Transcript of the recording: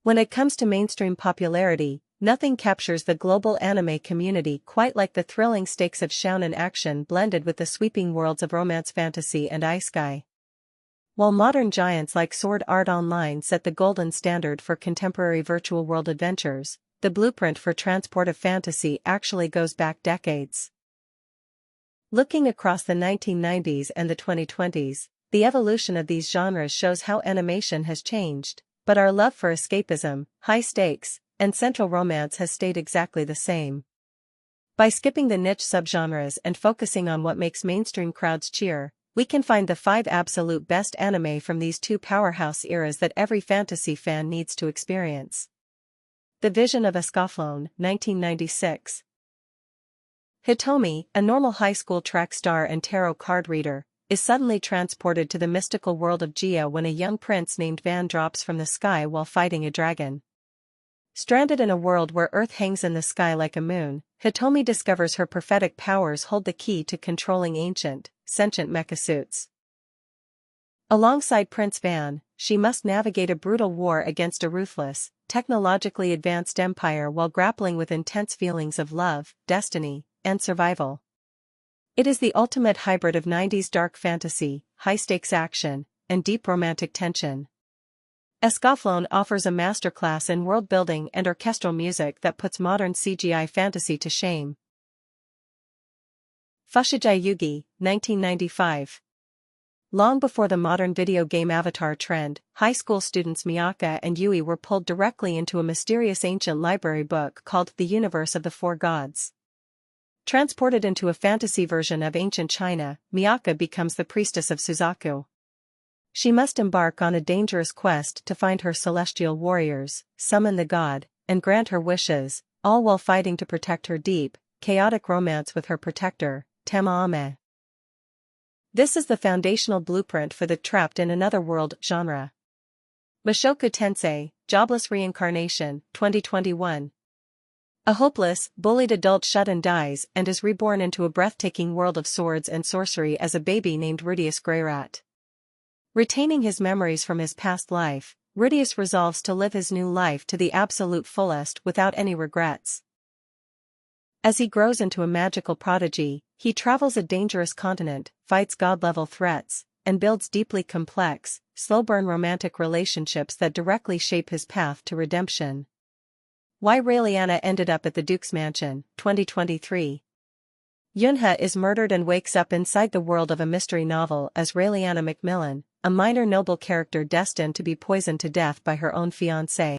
When it comes to mainstream popularity, nothing captures the global anime community quite like the thrilling stakes of Shounen action blended with the sweeping worlds of Romance Fantasy and Isekai. While modern giants like Sword Art Online set the golden standard for contemporary virtual world adventures, the blueprint for transportive fantasy actually goes back decades. Looking across the 1990s and the 2020s, the evolution of these genres shows how animation has changed, but our love for escapism, high stakes, and central romance has stayed exactly the same. By skipping the niche subgenres and focusing on what makes mainstream crowds cheer, we can find the 5 absolute best anime from these two powerhouse eras that every fantasy fan needs to experience. The Vision of Escaflowne, 1996. Hitomi, a normal high school track star and tarot card reader, is suddenly transported to the mystical world of Gia when a young prince named Van drops from the sky while fighting a dragon. Stranded in a world where Earth hangs in the sky like a moon, Hitomi discovers her prophetic powers hold the key to controlling ancient, sentient mecha suits. Alongside Prince Van, she must navigate a brutal war against a ruthless, technologically advanced empire while grappling with intense feelings of love, destiny, and survival. It is the ultimate hybrid of 90s dark fantasy, high-stakes action, and deep romantic tension. Escaflowne offers a masterclass in world-building and orchestral music that puts modern CGI fantasy to shame. Fushigi Yugi, 1995. Long before the modern video game avatar trend, high school students Miyaka and Yui were pulled directly into a mysterious ancient library book called The Universe of the Four Gods. Transported into a fantasy version of ancient China, Miyaka becomes the priestess of Suzaku. She must embark on a dangerous quest to find her celestial warriors, summon the god, and grant her wishes, all while fighting to protect her deep, chaotic romance with her protector, Tamaame. This is the foundational blueprint for the trapped in another world genre. Mushoku Tensei, Jobless Reincarnation, 2021. A hopeless, bullied adult Shounen dies and is reborn into a breathtaking world of swords and sorcery as a baby named Rudius Greyrat. Retaining his memories from his past life, Rudius resolves to live his new life to the absolute fullest without any regrets. As he grows into a magical prodigy, he travels a dangerous continent, fights god-level threats, and builds deeply complex, slow-burn romantic relationships that directly shape his path to redemption. Why Raeliana Ended Up at the Duke's Mansion, 2023. Yunha is murdered and wakes up inside the world of a mystery novel as Raeliana Macmillan, a minor noble character destined to be poisoned to death by her own fiancé.